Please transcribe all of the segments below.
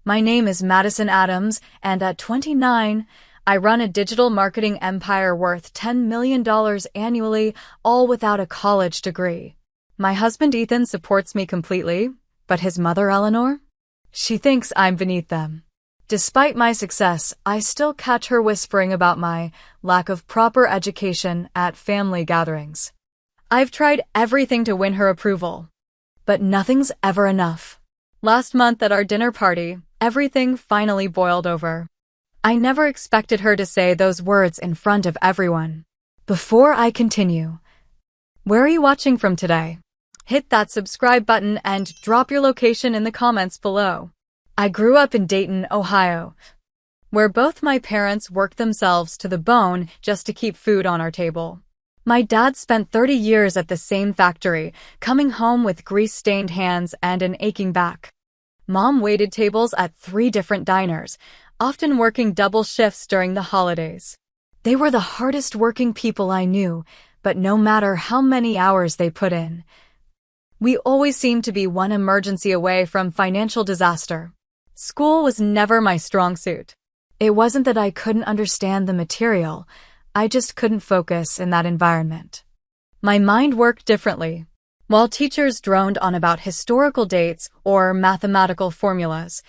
My name is Madison Adams, and at 29, I run a digital marketing empire worth $10 million annually, all without a college degree. My husband Ethan supports me completely, but his mother Eleanor? She thinks I'm beneath them. Despite my success, I still catch her whispering about my lack of proper education at family gatherings. I've tried everything to win her approval, but nothing's ever enough. Last month at our dinner party, everything finally boiled over. I never expected her to say those words in front of everyone. Before I continue, where are you watching from today? Hit that subscribe button and drop your location in the comments below. I grew up in Dayton, Ohio, where both my parents worked themselves to the bone just to keep food on our table. My dad spent 30 years at the same factory, coming home with grease-stained hands and an aching back. Mom waited tables at 3 different diners, often working double shifts during the holidays. They were the hardest working people I knew, but no matter how many hours they put in, we always seemed to be one emergency away from financial disaster. School was never my strong suit. It wasn't that I couldn't understand the material, I just couldn't focus in that environment. My mind worked differently. While teachers droned on about historical dates or mathematical formulas,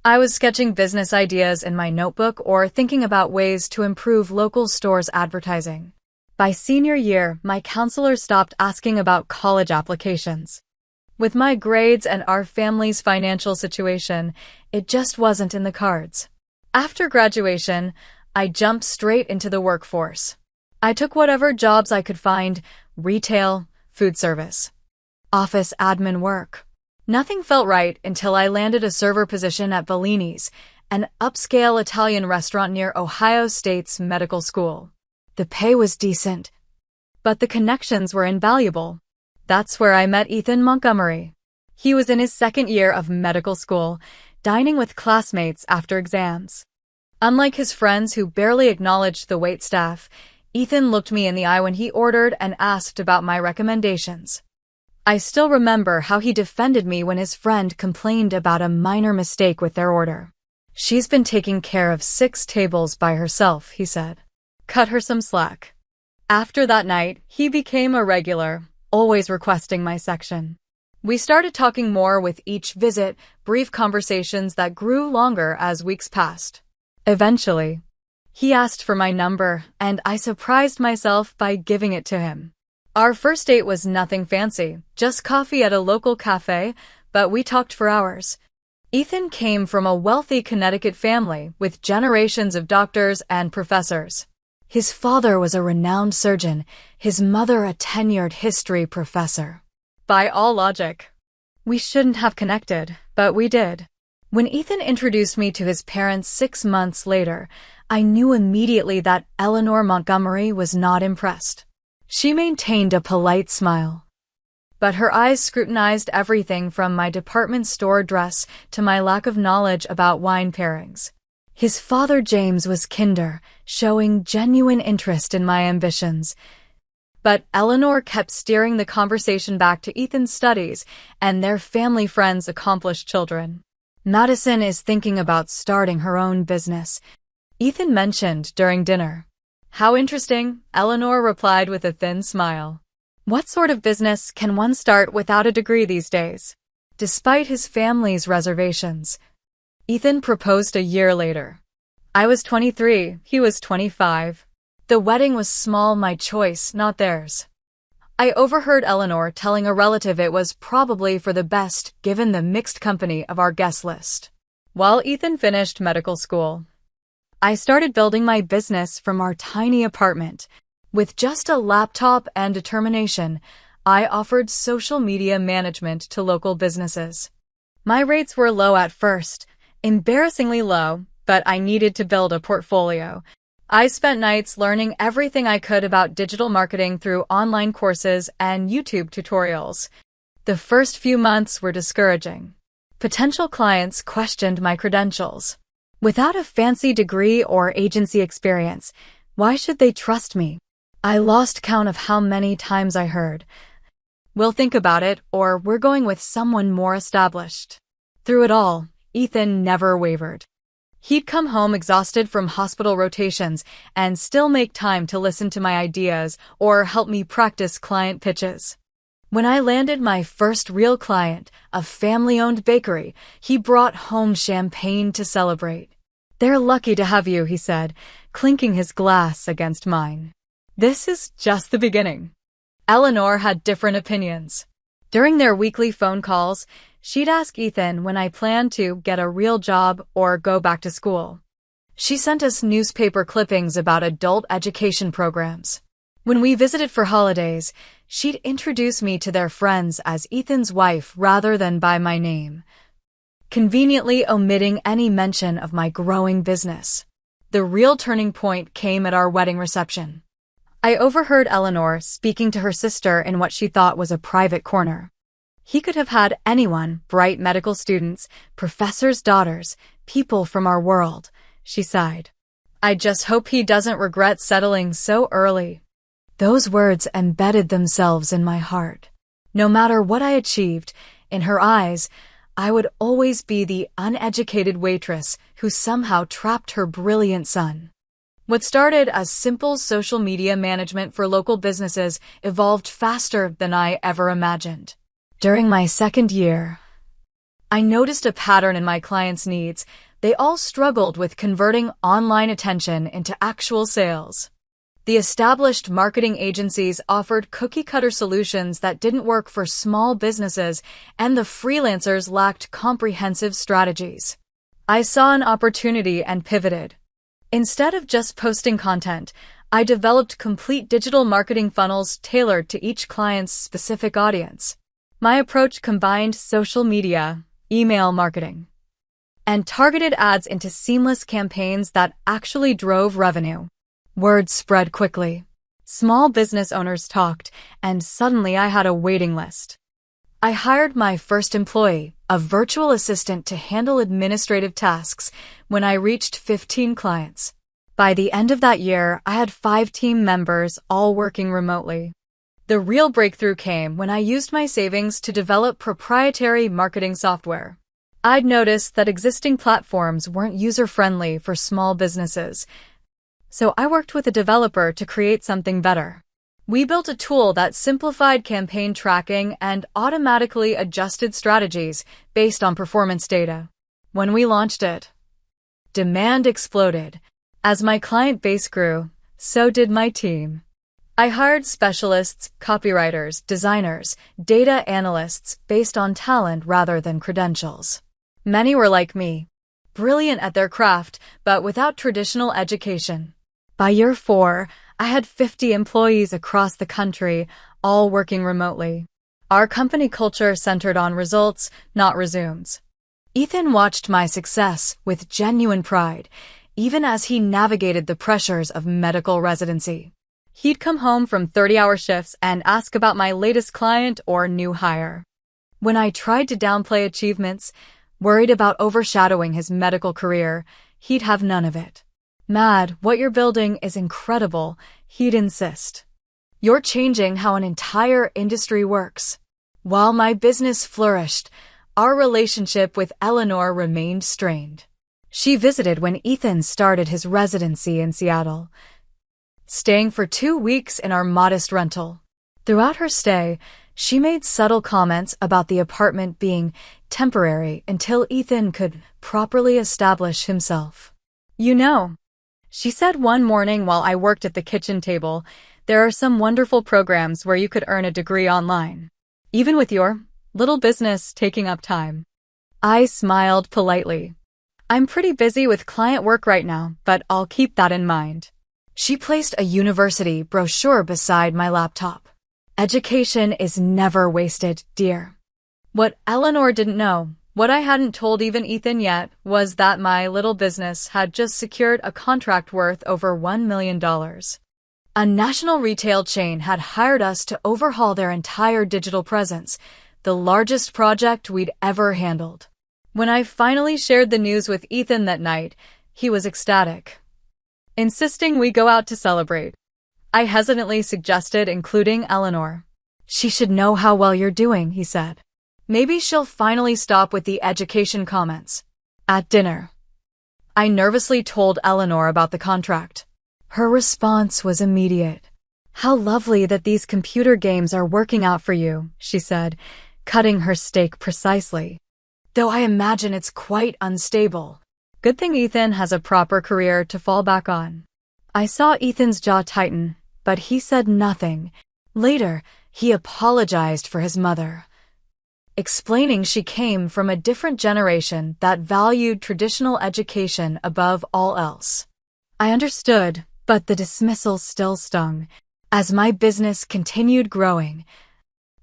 I was sketching business ideas in my notebook or thinking about ways to improve local stores' advertising. By senior year, my counselor stopped asking about college applications. With my grades and our family's financial situation, it just wasn't in the cards. After graduation, I jumped straight into the workforce. I took whatever jobs I could find: retail, food service, office admin work. Nothing felt right until I landed a server position at Bellini's, an upscale Italian restaurant near Ohio State's medical school. The pay was decent, but the connections were invaluable. That's where I met Ethan Montgomery. He was in his 2nd year of medical school, dining with classmates after exams. Unlike his friends who barely acknowledged the waitstaff, Ethan looked me in the eye when he ordered and asked about my recommendations. I still remember how he defended me when his friend complained about a minor mistake with their order. "She's been taking care of 6 tables by herself," he said. "Cut her some slack." After that night, he became a regular, always requesting my section. We started talking more with each visit, brief conversations that grew longer as weeks passed. Eventually, he asked for my number, and I surprised myself by giving it to him. Our first date was nothing fancy, just coffee at a local cafe, but we talked for hours. Ethan came from a wealthy Connecticut family with generations of doctors and professors. His father was a renowned surgeon, his mother a tenured history professor. By all logic, we shouldn't have connected, but we did. When Ethan introduced me to his parents 6 months later, I knew immediately that Eleanor Montgomery was not impressed. She maintained a polite smile, but her eyes scrutinized everything from my department store dress to my lack of knowledge about wine pairings. His father James was kinder, showing genuine interest in my ambitions. But Eleanor kept steering the conversation back to Ethan's studies and their family friends' accomplished children. "Madison is thinking about starting her own business," Ethan mentioned during dinner. "How interesting," Eleanor replied with a thin smile. What sort of business can one start without a degree these days? Despite his family's reservations, Ethan proposed a year later. I was 23, he was 25. The wedding was small, my choice, not theirs. I overheard Eleanor telling a relative it was probably for the best given the mixed company of our guest list. While Ethan finished medical school, I started building my business from our tiny apartment. With just a laptop and determination, I offered social media management to local businesses. My rates were low at first, embarrassingly low, but I needed to build a portfolio. I spent nights learning everything I could about digital marketing through online courses and YouTube tutorials. The first few months were discouraging. Potential clients questioned my credentials. Without a fancy degree or agency experience, why should they trust me? I lost count of how many times I heard, "We'll think about it," or "We're going with someone more established." Through it all, Ethan never wavered. He'd come home exhausted from hospital rotations and still make time to listen to my ideas or help me practice client pitches. When I landed my first real client, a family-owned bakery, he brought home champagne to celebrate. "They're lucky to have you," he said, clinking his glass against mine. This is just the beginning. Eleanor had different opinions. During their weekly phone calls, she'd ask Ethan when I planned to get a real job or go back to school. She sent us newspaper clippings about adult education programs. When we visited for holidays, she'd introduce me to their friends as Ethan's wife rather than by my name, conveniently omitting any mention of my growing business. The real turning point came at our wedding reception. I overheard Eleanor speaking to her sister in what she thought was a private corner. "He could have had anyone, bright medical students, professors' daughters, people from our world," she sighed. "I just hope he doesn't regret settling so early." Those words embedded themselves in my heart. No matter what I achieved, in her eyes, I would always be the uneducated waitress who somehow trapped her brilliant son. What started as simple social media management for local businesses evolved faster than I ever imagined. During my second year, I noticed a pattern in my clients' needs. They all struggled with converting online attention into actual sales. The established marketing agencies offered cookie-cutter solutions that didn't work for small businesses, and the freelancers lacked comprehensive strategies. I saw an opportunity and pivoted. Instead of just posting content, I developed complete digital marketing funnels tailored to each client's specific audience. My approach combined social media, email marketing, and targeted ads into seamless campaigns that actually drove revenue. Word spread quickly. Small business owners talked, and suddenly I had a waiting list. I hired my first employee, a virtual assistant, to handle administrative tasks when I reached 15 clients. By the end of that year, I had 5 team members, all working remotely. The real breakthrough came when I used my savings to develop proprietary marketing software. I'd noticed that existing platforms weren't user-friendly for small businesses, so I worked with a developer to create something better. We built a tool that simplified campaign tracking and automatically adjusted strategies based on performance data. When we launched it, demand exploded. As my client base grew, so did my team. I hired specialists, copywriters, designers, data analysts based on talent rather than credentials. Many were like me, brilliant at their craft, but without traditional education. By year 4, I had 50 employees across the country, all working remotely. Our company culture centered on results, not resumes. Ethan watched my success with genuine pride, even as he navigated the pressures of medical residency. He'd come home from 30-hour shifts and ask about my latest client or new hire. When I tried to downplay achievements, worried about overshadowing his medical career, he'd have none of it. "Mad, what you're building is incredible," he'd insist. "You're changing how an entire industry works." While my business flourished, our relationship with Eleanor remained strained. She visited when Ethan started his residency in Seattle, staying for 2 weeks in our modest rental. Throughout her stay, she made subtle comments about the apartment being temporary until Ethan could properly establish himself. "You know," she said one morning while I worked at the kitchen table, "there are some wonderful programs where you could earn a degree online, even with your little business taking up time." I smiled politely. "I'm pretty busy with client work right now, but I'll keep that in mind." She placed a university brochure beside my laptop. "Education is never wasted, dear." What Eleanor didn't know, what I hadn't told even Ethan yet, was that my little business had just secured a contract worth over $1 million. A national retail chain had hired us to overhaul their entire digital presence, the largest project we'd ever handled. When I finally shared the news with Ethan that night, he was ecstatic, insisting we go out to celebrate. I hesitantly suggested including Eleanor. "She should know how well you're doing," he said. "Maybe she'll finally stop with the education comments." At dinner, I nervously told Eleanor about the contract. Her response was immediate. "How lovely that these computer games are working out for you," she said, cutting her steak precisely. "Though I imagine it's quite unstable. Good thing Ethan has a proper career to fall back on." I saw Ethan's jaw tighten, but he said nothing. Later, he apologized for his mother, explaining she came from a different generation that valued traditional education above all else. I understood, but the dismissal still stung. As my business continued growing,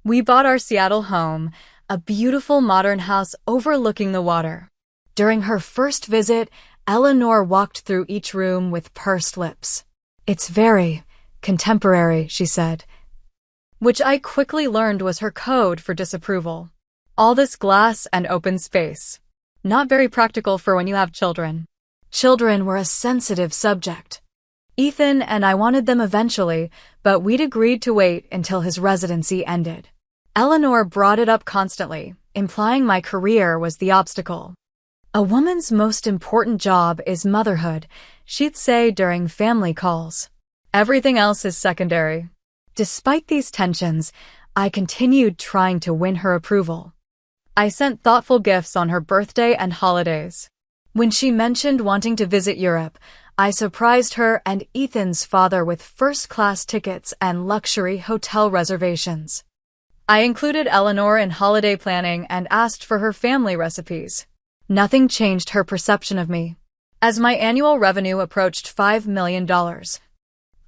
we bought our Seattle home, a beautiful modern house overlooking the water. During her first visit, Eleanor walked through each room with pursed lips. "It's very contemporary," she said, which I quickly learned was her code for disapproval. All this glass and open space. Not very practical for when you have children. Children were a sensitive subject. Ethan and I wanted them eventually, but we'd agreed to wait until his residency ended. Eleanor brought it up constantly, implying my career was the obstacle. "A woman's most important job is motherhood," she'd say during family calls. "Everything else is secondary." Despite these tensions, I continued trying to win her approval. I sent thoughtful gifts on her birthday and holidays. When she mentioned wanting to visit Europe, I surprised her and Ethan's father with first-class tickets and luxury hotel reservations. I included Eleanor in holiday planning and asked for her family recipes. Nothing changed her perception of me. As my annual revenue approached $5 million,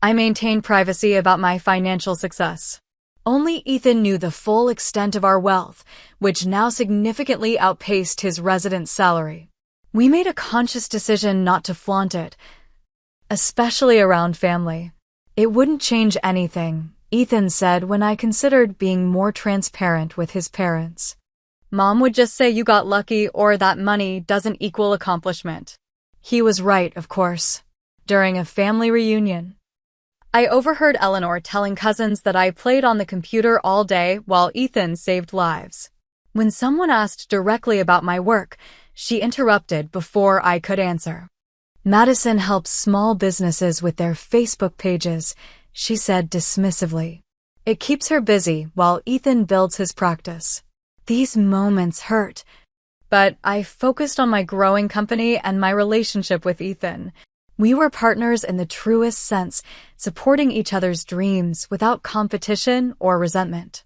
I maintained privacy about my financial success. Only Ethan knew the full extent of our wealth, which now significantly outpaced his residence salary. We made a conscious decision not to flaunt it, especially around family. "It wouldn't change anything," Ethan said when I considered being more transparent with his parents. "Mom would just say you got lucky or that money doesn't equal accomplishment." He was right, of course. During a family reunion, I overheard Eleanor telling cousins that I played on the computer all day while Ethan saved lives. When someone asked directly about my work, she interrupted before I could answer. "Madison helps small businesses with their Facebook pages," she said dismissively. "It keeps her busy while Ethan builds his practice." These moments hurt, but I focused on my growing company and my relationship with Ethan. We were partners in the truest sense, supporting each other's dreams without competition or resentment.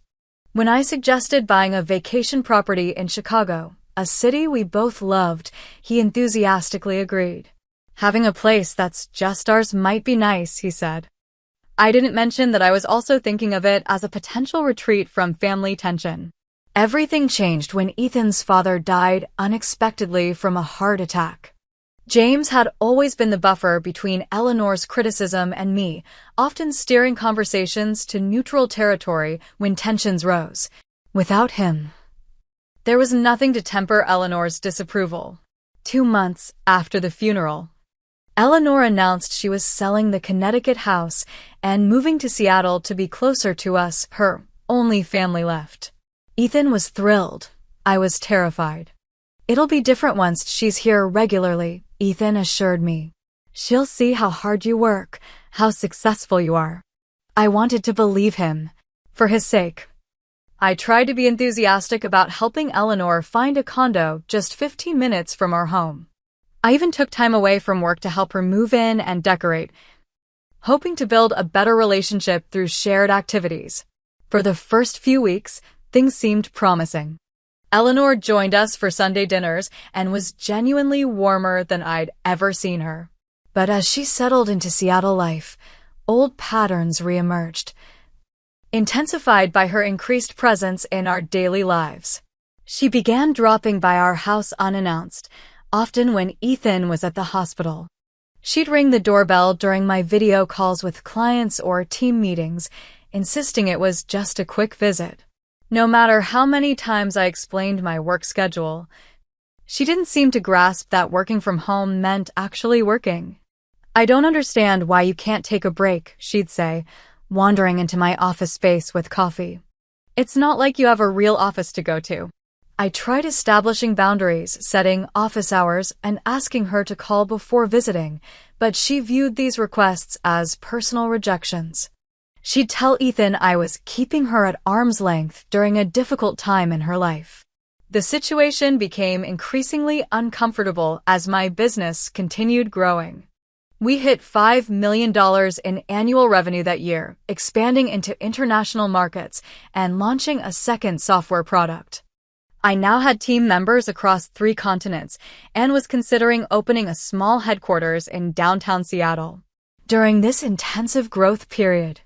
When I suggested buying a vacation property in Chicago, a city we both loved, he enthusiastically agreed. "Having a place that's just ours might be nice," he said. I didn't mention that I was also thinking of it as a potential retreat from family tension. Everything changed when Ethan's father died unexpectedly from a heart attack. James had always been the buffer between Eleanor's criticism and me, often steering conversations to neutral territory when tensions rose. Without him, there was nothing to temper Eleanor's disapproval. 2 months after the funeral, Eleanor announced she was selling the Connecticut house and moving to Seattle to be closer to us, her only family left. Ethan was thrilled. I was terrified. "It'll be different once she's here regularly," Ethan assured me. "She'll see how hard you work, how successful you are." I wanted to believe him, for his sake. I tried to be enthusiastic about helping Eleanor find a condo just 15 minutes from our home. I even took time away from work to help her move in and decorate, hoping to build a better relationship through shared activities. For the first few weeks, things seemed promising. Eleanor joined us for Sunday dinners and was genuinely warmer than I'd ever seen her. But as she settled into Seattle life, old patterns reemerged, intensified by her increased presence in our daily lives. She began dropping by our house unannounced, often when Ethan was at the hospital. She'd ring the doorbell during my video calls with clients or team meetings, insisting it was just a quick visit. No matter how many times I explained my work schedule, she didn't seem to grasp that working from home meant actually working. "I don't understand why you can't take a break," she'd say, wandering into my office space with coffee. "It's not like you have a real office to go to." I tried establishing boundaries, setting office hours, and asking her to call before visiting, but she viewed these requests as personal rejections. She'd tell Ethan I was keeping her at arm's length during a difficult time in her life. The situation became increasingly uncomfortable as my business continued growing. We hit $5 million in annual revenue that year, expanding into international markets and launching a second software product. I now had team members across 3 continents and was considering opening a small headquarters in downtown Seattle. During this intensive growth period,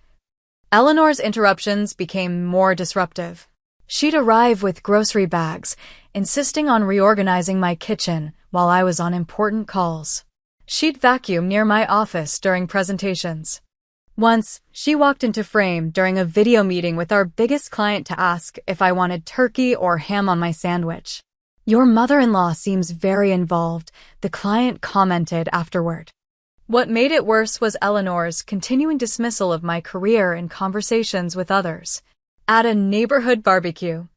Eleanor's interruptions became more disruptive. She'd arrive with grocery bags, insisting on reorganizing my kitchen while I was on important calls. She'd vacuum near my office during presentations. Once, she walked into frame during a video meeting with our biggest client to ask if I wanted turkey or ham on my sandwich. "Your mother-in-law seems very involved," the client commented afterward. What made it worse was Eleanor's continuing dismissal of my career in conversations with others. At a neighborhood barbecue,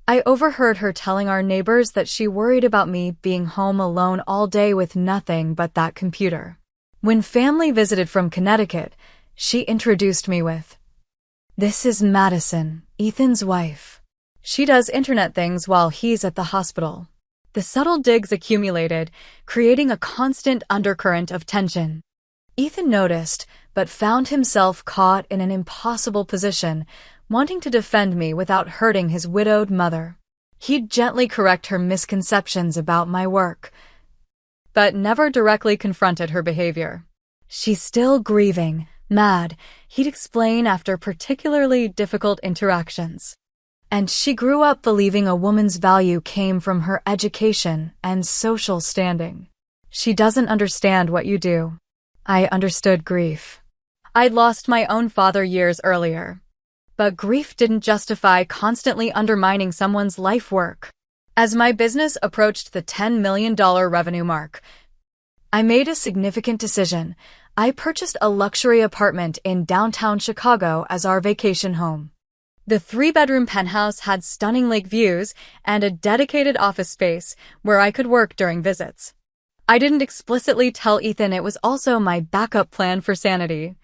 I overheard her telling our neighbors that she worried about me being home alone all day with nothing but that computer. When family visited from Connecticut, she introduced me with, "This is Madison, Ethan's wife. She does internet things while he's at the hospital." The subtle digs accumulated, creating a constant undercurrent of tension. Ethan noticed, but found himself caught in an impossible position, wanting to defend me without hurting his widowed mother. He'd gently correct her misconceptions about my work, but never directly confronted her behavior. "She's still grieving, mad," he'd explain after particularly difficult interactions. "And she grew up believing a woman's value came from her education and social standing. She doesn't understand what you do." I understood grief. I'd lost my own father years earlier. But grief didn't justify constantly undermining someone's life work. As my business approached the $10 million revenue mark, I made a significant decision. I purchased a luxury apartment in downtown Chicago as our vacation home. The 3-bedroom penthouse had stunning lake views and a dedicated office space where I could work during visits. I didn't explicitly tell Ethan it was also my backup plan for sanity,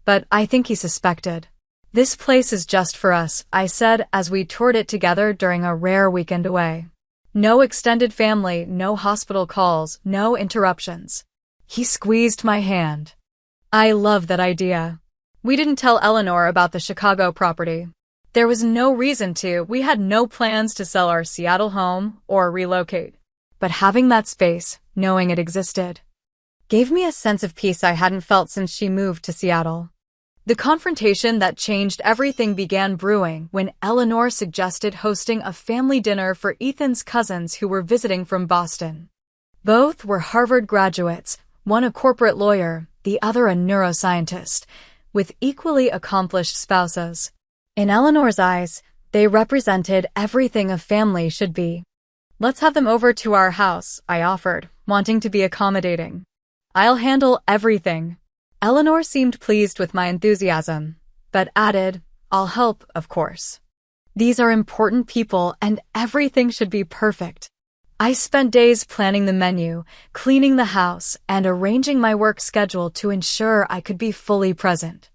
but I think he suspected. "This place is just for us," I said as we toured it together during a rare weekend away. No extended family, no hospital calls, no interruptions. He squeezed my hand. I love that idea. We didn't tell Eleanor about the Chicago property. There was no reason to. We had no plans to sell our Seattle home or relocate. But having that space, knowing it existed, gave me a sense of peace I hadn't felt since she moved to Seattle. The confrontation that changed everything began brewing when Eleanor suggested hosting a family dinner for Ethan's cousins who were visiting from Boston. Both were Harvard graduates, one a corporate lawyer, the other a neuroscientist, with equally accomplished spouses. In Eleanor's eyes, they represented everything a family should be. "Let's have them over to our house," I offered, wanting to be accommodating. "I'll handle everything." Eleanor seemed pleased with my enthusiasm, but added, "I'll help, of course. These are important people and everything should be perfect." I spent days planning the menu, cleaning the house, and arranging my work schedule to ensure I could be fully present.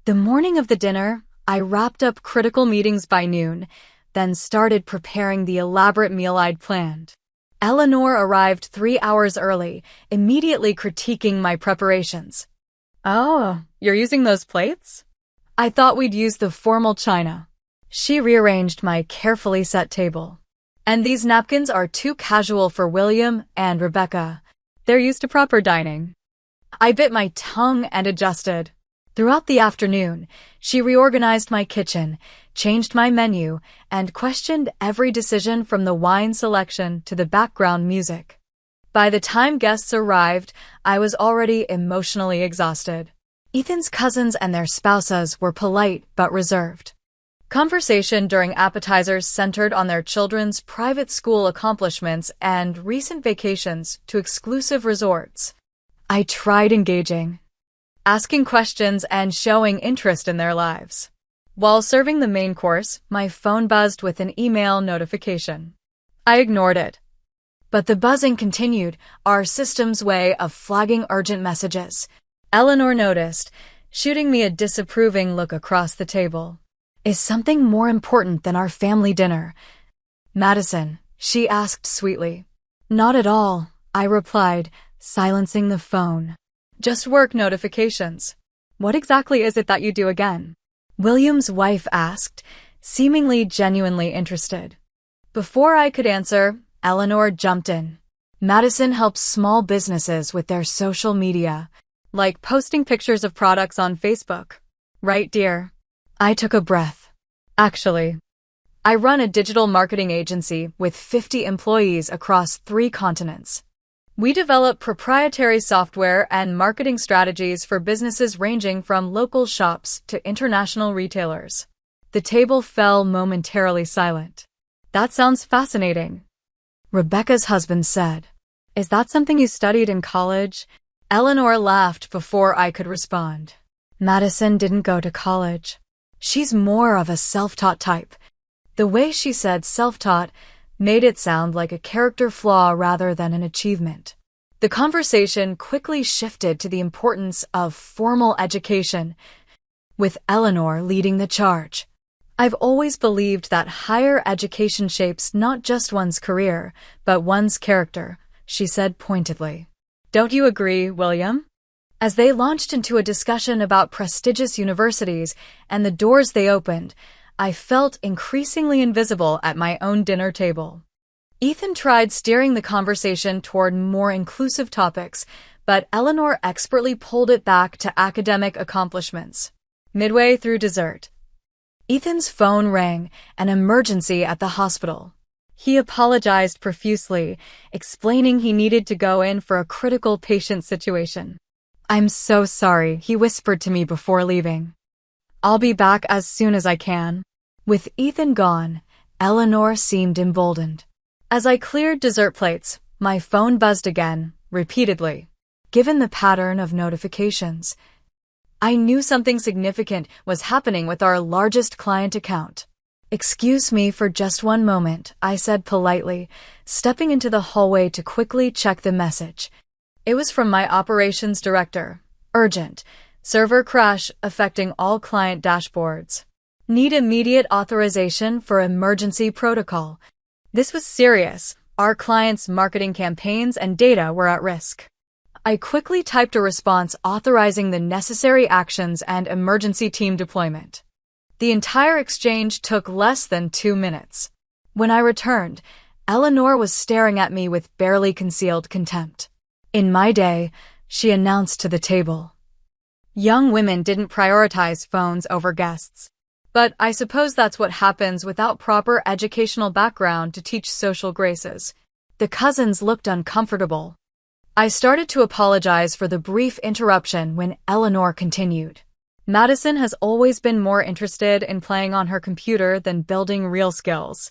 The morning of the dinner, I wrapped up critical meetings by noon, then started preparing the elaborate meal I'd planned. Eleanor arrived 3 hours early, immediately critiquing my preparations. "Oh, you're using those plates? I thought we'd use the formal china." She rearranged my carefully set table. "And these napkins are too casual for William and Rebecca. They're used to proper dining." I bit my tongue and adjusted. Throughout the afternoon, she reorganized my kitchen, changed my menu, and questioned every decision from the wine selection to the background music. By the time guests arrived, I was already emotionally exhausted. Ethan's cousins and their spouses were polite but reserved. Conversation during appetizers centered on their children's private school accomplishments and recent vacations to exclusive resorts. I tried engaging, asking questions and showing interest in their lives. While serving the main course, my phone buzzed with an email notification. I ignored it. But the buzzing continued, our system's way of flagging urgent messages. Eleanor noticed, shooting me a disapproving look across the table. Is something more important than our family dinner? Madison, she asked sweetly. Not at all, I replied, silencing the phone. Just work notifications. What exactly is it that you do again? William's wife asked, seemingly genuinely interested. Before I could answer, Eleanor jumped in. Madison helps small businesses with their social media, like posting pictures of products on Facebook. Right, dear? I took a breath. Actually, I run a digital marketing agency with 50 employees across 3 continents. We develop proprietary software and marketing strategies for businesses ranging from local shops to international retailers. The table fell momentarily silent. That sounds fascinating, Rebecca's husband said. Is that something you studied in college? Eleanor laughed before I could respond. Madison didn't go to college. She's more of a self-taught type. The way she said self-taught made it sound like a character flaw rather than an achievement. The conversation quickly shifted to the importance of formal education, with Eleanor leading the charge. I've always believed that higher education shapes not just one's career, but one's character, she said pointedly. Don't you agree, William? As they launched into a discussion about prestigious universities and the doors they opened, I felt increasingly invisible at my own dinner table. Ethan tried steering the conversation toward more inclusive topics, but Eleanor expertly pulled it back to academic accomplishments. Midway through dessert, Ethan's phone rang, an emergency at the hospital. He apologized profusely, explaining he needed to go in for a critical patient situation. I'm so sorry, he whispered to me before leaving. I'll be back as soon as I can. With Ethan gone, Eleanor seemed emboldened. As I cleared dessert plates, my phone buzzed again, repeatedly. Given the pattern of notifications, I knew something significant was happening with our largest client account. Excuse me for just one moment, I said politely, stepping into the hallway to quickly check the message. It was from my operations director. Urgent. Server crash affecting all client dashboards. Need immediate authorization for emergency protocol. This was serious. Our clients' marketing campaigns and data were at risk. I quickly typed a response authorizing the necessary actions and emergency team deployment. The entire exchange took less than 2 minutes. When I returned, Eleanor was staring at me with barely concealed contempt. In my day, she announced to the table. Young women didn't prioritize phones over guests. But I suppose that's what happens without proper educational background to teach social graces. The cousins looked uncomfortable. I started to apologize for the brief interruption when Eleanor continued. Madison has always been more interested in playing on her computer than building real skills.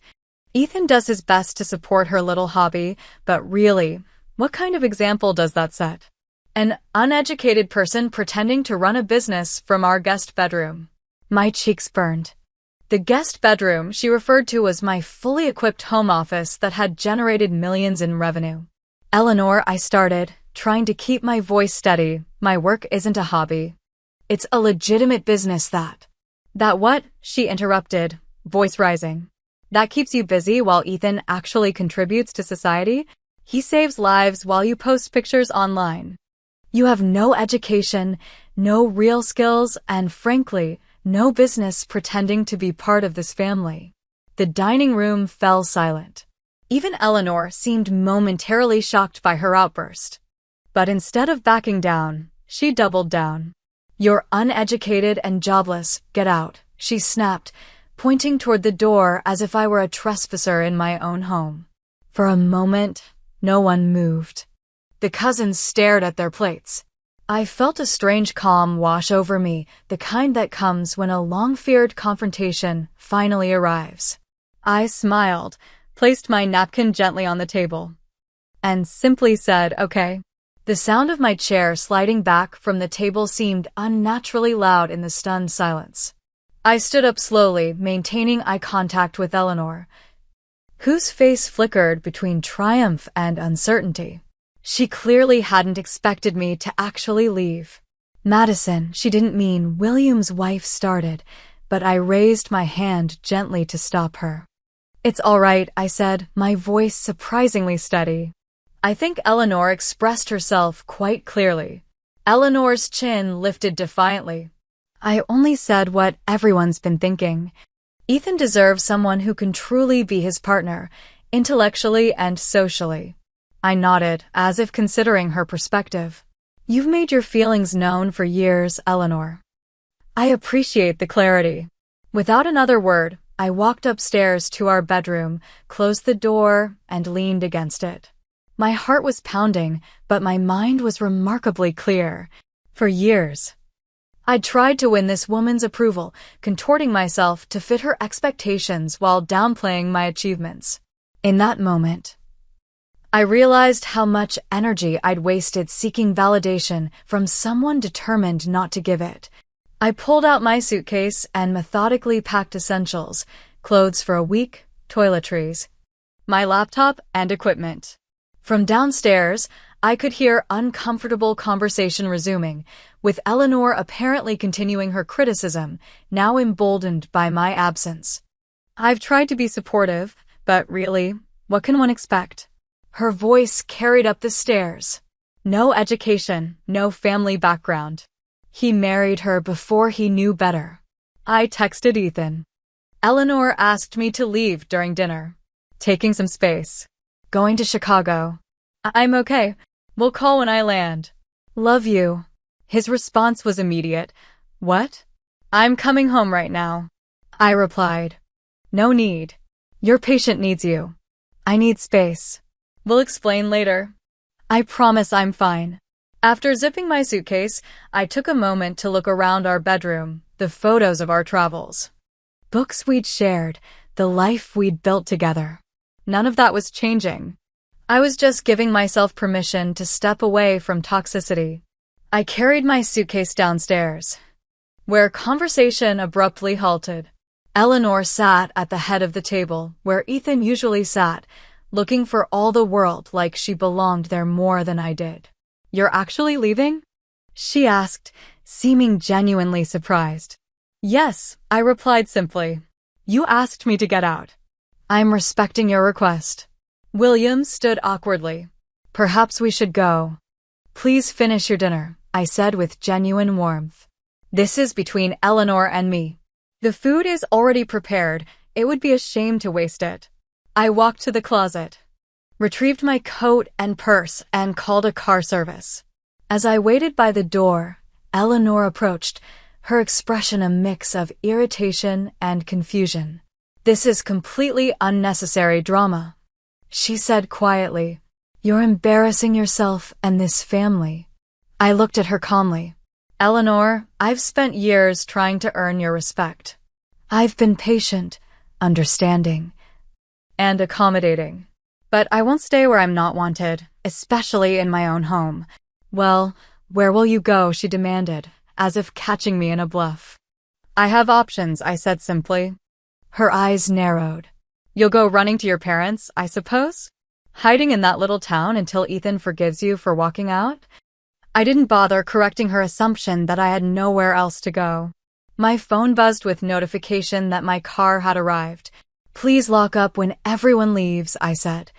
Ethan does his best to support her little hobby, but really, what kind of example does that set? An uneducated person pretending to run a business from our guest bedroom. My cheeks burned. The guest bedroom she referred to was my fully equipped home office that had generated millions in revenue. Eleanor, I started, trying to keep my voice steady. My work isn't a hobby. It's a legitimate business that. That what? She interrupted, voice rising. That keeps you busy while Ethan actually contributes to society? He saves lives while you post pictures online. You have no education, no real skills, and frankly, no business pretending to be part of this family. The dining room fell silent. Even Eleanor seemed momentarily shocked by her outburst. But instead of backing down, she doubled down. You're uneducated and jobless, get out, she snapped, pointing toward the door as if I were a trespasser in my own home. For a moment, no one moved. The cousins stared at their plates. I felt a strange calm wash over me, the kind that comes when a long-feared confrontation finally arrives. I smiled, placed my napkin gently on the table, and simply said, okay. The sound of my chair sliding back from the table seemed unnaturally loud in the stunned silence. I stood up slowly, maintaining eye contact with Eleanor, whose face flickered between triumph and uncertainty. She clearly hadn't expected me to actually leave. Madison, she didn't mean William's wife, started, but I raised my hand gently to stop her. It's all right, I said, my voice surprisingly steady. I think Eleanor expressed herself quite clearly. Eleanor's chin lifted defiantly. I only said what everyone's been thinking. Ethan deserves someone who can truly be his partner, intellectually and socially. I nodded, as if considering her perspective. You've made your feelings known for years, Eleanor. I appreciate the clarity. Without another word, I walked upstairs to our bedroom, closed the door, and leaned against it. My heart was pounding, but my mind was remarkably clear. For years, I'd tried to win this woman's approval, contorting myself to fit her expectations while downplaying my achievements. In that moment, I realized how much energy I'd wasted seeking validation from someone determined not to give it. I pulled out my suitcase and methodically packed essentials, clothes for a week, toiletries, my laptop, and equipment. From downstairs, I could hear uncomfortable conversation resuming, with Eleanor apparently continuing her criticism, now emboldened by my absence. I've tried to be supportive, but really, what can one expect? Her voice carried up the stairs. No education, no family background. He married her before he knew better. I texted Ethan. Eleanor asked me to leave during dinner. Taking some space. Going to Chicago. I'm okay. We'll call when I land. Love you. His response was immediate. What? I'm coming home right now. I replied. No need. Your patient needs you. I need space. We'll explain later. I promise I'm fine. After zipping my suitcase, I took a moment to look around our bedroom, the photos of our travels. Books we'd shared, the life we'd built together. None of that was changing. I was just giving myself permission to step away from toxicity. I carried my suitcase downstairs, where conversation abruptly halted. Eleanor sat at the head of the table, where Ethan usually sat, looking for all the world like she belonged there more than I did. You're actually leaving? She asked, seeming genuinely surprised. Yes, I replied simply. You asked me to get out. I'm respecting your request. William stood awkwardly. Perhaps we should go. Please finish your dinner, I said with genuine warmth. This is between Eleanor and me. The food is already prepared. It would be a shame to waste it. I walked to the closet, retrieved my coat and purse, and called a car service. As I waited by the door, Eleanor approached, her expression a mix of irritation and confusion. This is completely unnecessary drama, she said quietly. You're embarrassing yourself and this family. I looked at her calmly. Eleanor, I've spent years trying to earn your respect. I've been patient, understanding, and accommodating. But I won't stay where I'm not wanted, especially in my own home. Well, where will you go? She demanded, as if catching me in a bluff. I have options, I said simply. Her eyes narrowed. You'll go running to your parents, I suppose? Hiding in that little town until Ethan forgives you for walking out? I didn't bother correcting her assumption that I had nowhere else to go. My phone buzzed with notification that my car had arrived. Please lock up when everyone leaves, I said,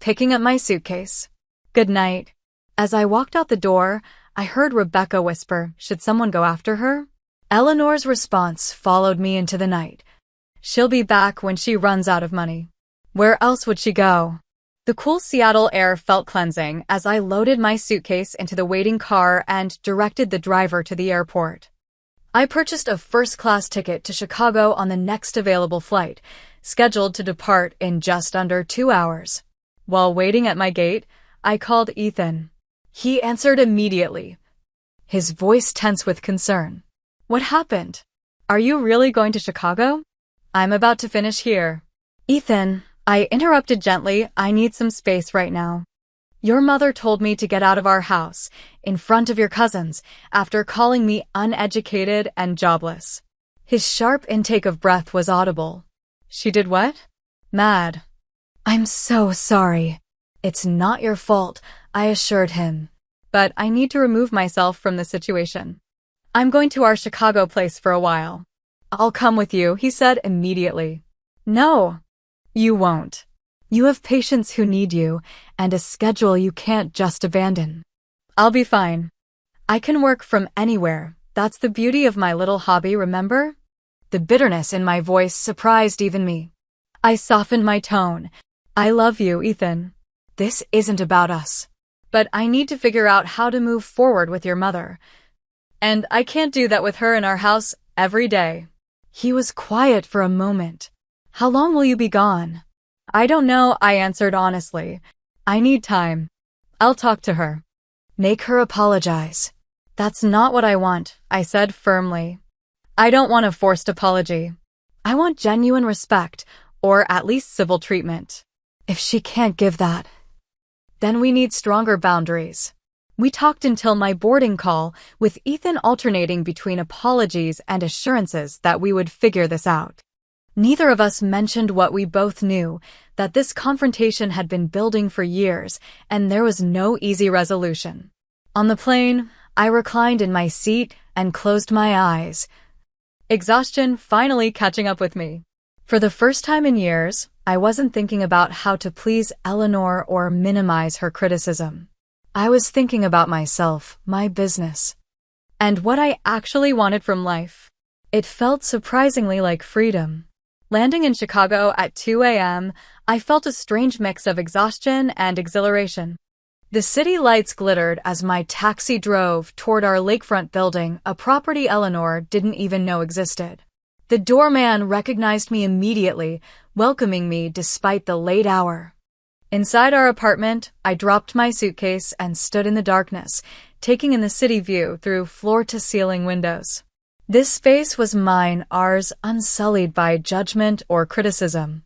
picking up my suitcase. Good night. As I walked out the door, I heard Rebecca whisper, should someone go after her? Eleanor's response followed me into the night. She'll be back when she runs out of money. Where else would she go? The cool Seattle air felt cleansing as I loaded my suitcase into the waiting car and directed the driver to the airport. I purchased a first-class ticket to Chicago on the next available flight, scheduled to depart in just under 2 hours. While waiting at my gate, I called Ethan. He answered immediately, his voice tense with concern. What happened? Are you really going to Chicago? I'm about to finish here. Ethan, I interrupted gently, I need some space right now. Your mother told me to get out of our house, in front of your cousins, after calling me uneducated and jobless. His sharp intake of breath was audible. She did what? Mad. I'm so sorry. It's not your fault, I assured him. But I need to remove myself from the situation. I'm going to our Chicago place for a while. I'll come with you, he said immediately. No, you won't. You have patients who need you, and a schedule you can't just abandon. I'll be fine. I can work from anywhere. That's the beauty of my little hobby, remember? The bitterness in my voice surprised even me. I softened my tone. I love you, Ethan. This isn't about us. But I need to figure out how to move forward with your mother. And I can't do that with her in our house every day. He was quiet for a moment. How long will you be gone? I don't know, I answered honestly. I need time. I'll talk to her. Make her apologize. That's not what I want, I said firmly. I don't want a forced apology. I want genuine respect, or at least civil treatment. If she can't give that, then we need stronger boundaries. We talked until my boarding call, with Ethan alternating between apologies and assurances that we would figure this out. Neither of us mentioned what we both knew, that this confrontation had been building for years, and there was no easy resolution. On the plane, I reclined in my seat and closed my eyes, exhaustion finally catching up with me. For the first time in years, I wasn't thinking about how to please Eleanor or minimize her criticism. I was thinking about myself, my business, and what I actually wanted from life. It felt surprisingly like freedom. Landing in Chicago at 2 a.m., I felt a strange mix of exhaustion and exhilaration. The city lights glittered as my taxi drove toward our lakefront building, a property Eleanor didn't even know existed. The doorman recognized me immediately, welcoming me despite the late hour. Inside our apartment, I dropped my suitcase and stood in the darkness, taking in the city view through floor-to-ceiling windows. This space was mine, ours, unsullied by judgment or criticism.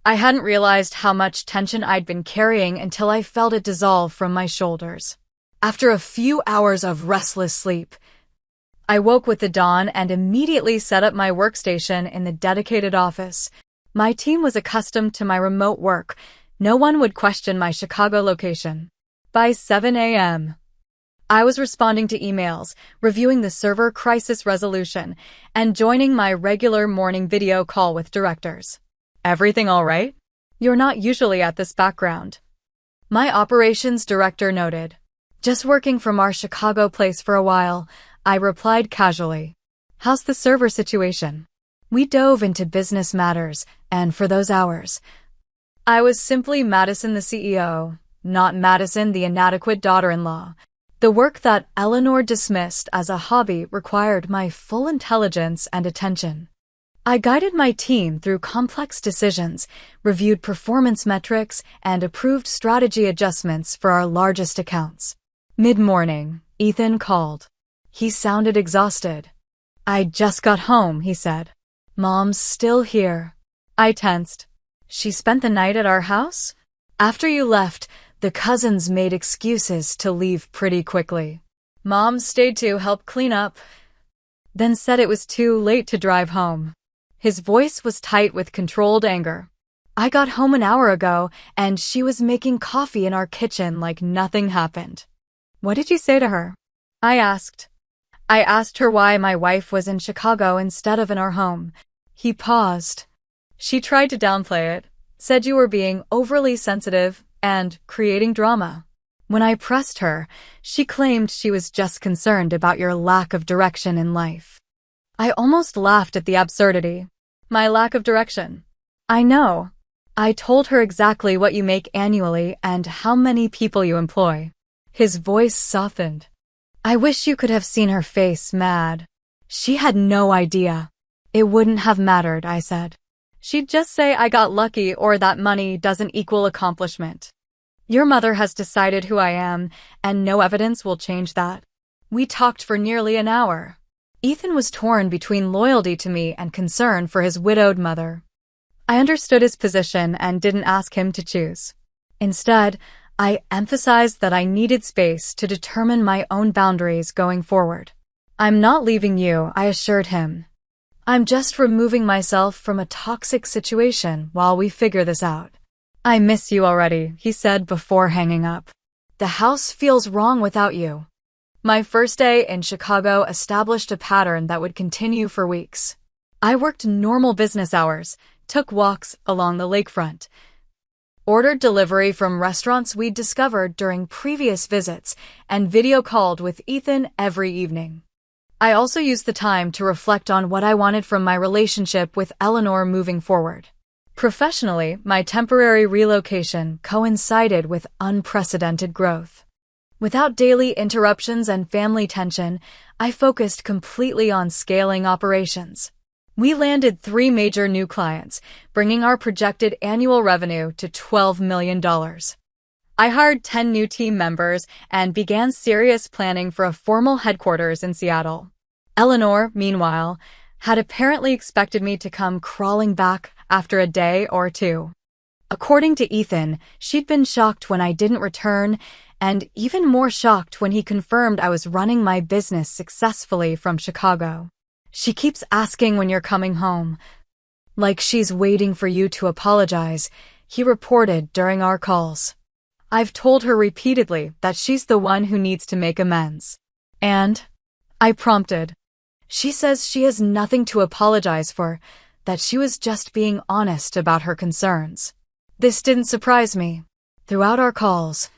I hadn't realized how much tension I'd been carrying until I felt it dissolve from my shoulders. After a few hours of restless sleep, I woke with the dawn and immediately set up my workstation in the dedicated office. My team was accustomed to my remote work. No one would question my Chicago location. By 7 a.m., I was responding to emails, reviewing the server crisis resolution, and joining my regular morning video call with directors. Everything all right? You're not usually at this background. My operations director noted. Just working from our Chicago place for a while, I replied casually. How's the server situation? We dove into business matters, and for those hours, I was simply Madison the CEO, not Madison the inadequate daughter-in-law. The work that Eleanor dismissed as a hobby required my full intelligence and attention. I guided my team through complex decisions, reviewed performance metrics, and approved strategy adjustments for our largest accounts. Mid-morning, Ethan called. He sounded exhausted. I just got home, he said. Mom's still here. I tensed. She spent the night at our house? After you left, the cousins made excuses to leave pretty quickly. Mom stayed to help clean up, then said it was too late to drive home. His voice was tight with controlled anger. I got home an hour ago, and she was making coffee in our kitchen like nothing happened. What did you say to her? I asked. I asked her why my wife was in Chicago instead of in our home. He paused. She tried to downplay it, said you were being overly sensitive and creating drama. When I pressed her, she claimed she was just concerned about your lack of direction in life. I almost laughed at the absurdity. My lack of direction. I know. I told her exactly what you make annually and how many people you employ. His voice softened. I wish you could have seen her face, mad. She had no idea. It wouldn't have mattered, I said. She'd just say I got lucky or that money doesn't equal accomplishment. Your mother has decided who I am, and no evidence will change that. We talked for nearly an hour. Ethan was torn between loyalty to me and concern for his widowed mother. I understood his position and didn't ask him to choose. Instead, I emphasized that I needed space to determine my own boundaries going forward. I'm not leaving you, I assured him. I'm just removing myself from a toxic situation while we figure this out. I miss you already, he said before hanging up. The house feels wrong without you. My first day in Chicago established a pattern that would continue for weeks. I worked normal business hours, took walks along the lakefront, ordered delivery from restaurants we'd discovered during previous visits, and video called with Ethan every evening. I also used the time to reflect on what I wanted from my relationship with Eleanor moving forward. Professionally, my temporary relocation coincided with unprecedented growth. Without daily interruptions and family tension, I focused completely on scaling operations. We landed 3 major new clients, bringing our projected annual revenue to $12 million. I hired 10 new team members and began serious planning for a formal headquarters in Seattle. Eleanor, meanwhile, had apparently expected me to come crawling back after a day or two. According to Ethan, she'd been shocked when I didn't return, and even more shocked when he confirmed I was running my business successfully from Chicago. She keeps asking when you're coming home. Like she's waiting for you to apologize, he reported during our calls. I've told her repeatedly that she's the one who needs to make amends. And? I prompted. She says she has nothing to apologize for, that she was just being honest about her concerns. This didn't surprise me. Throughout our calls,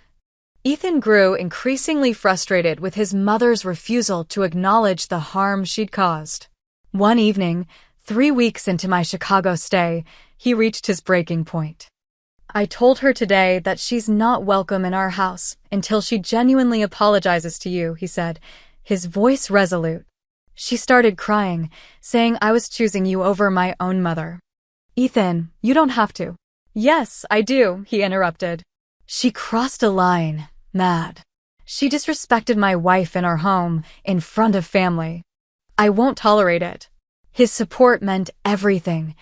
Ethan grew increasingly frustrated with his mother's refusal to acknowledge the harm she'd caused. One evening, 3 weeks into my Chicago stay, he reached his breaking point. I told her today that she's not welcome in our house until she genuinely apologizes to you, he said, his voice resolute. She started crying, saying I was choosing you over my own mother. Ethan, you don't have to. Yes, I do, he interrupted. She crossed a line, mad. She disrespected my wife in our home, in front of family. I won't tolerate it. His support meant everything,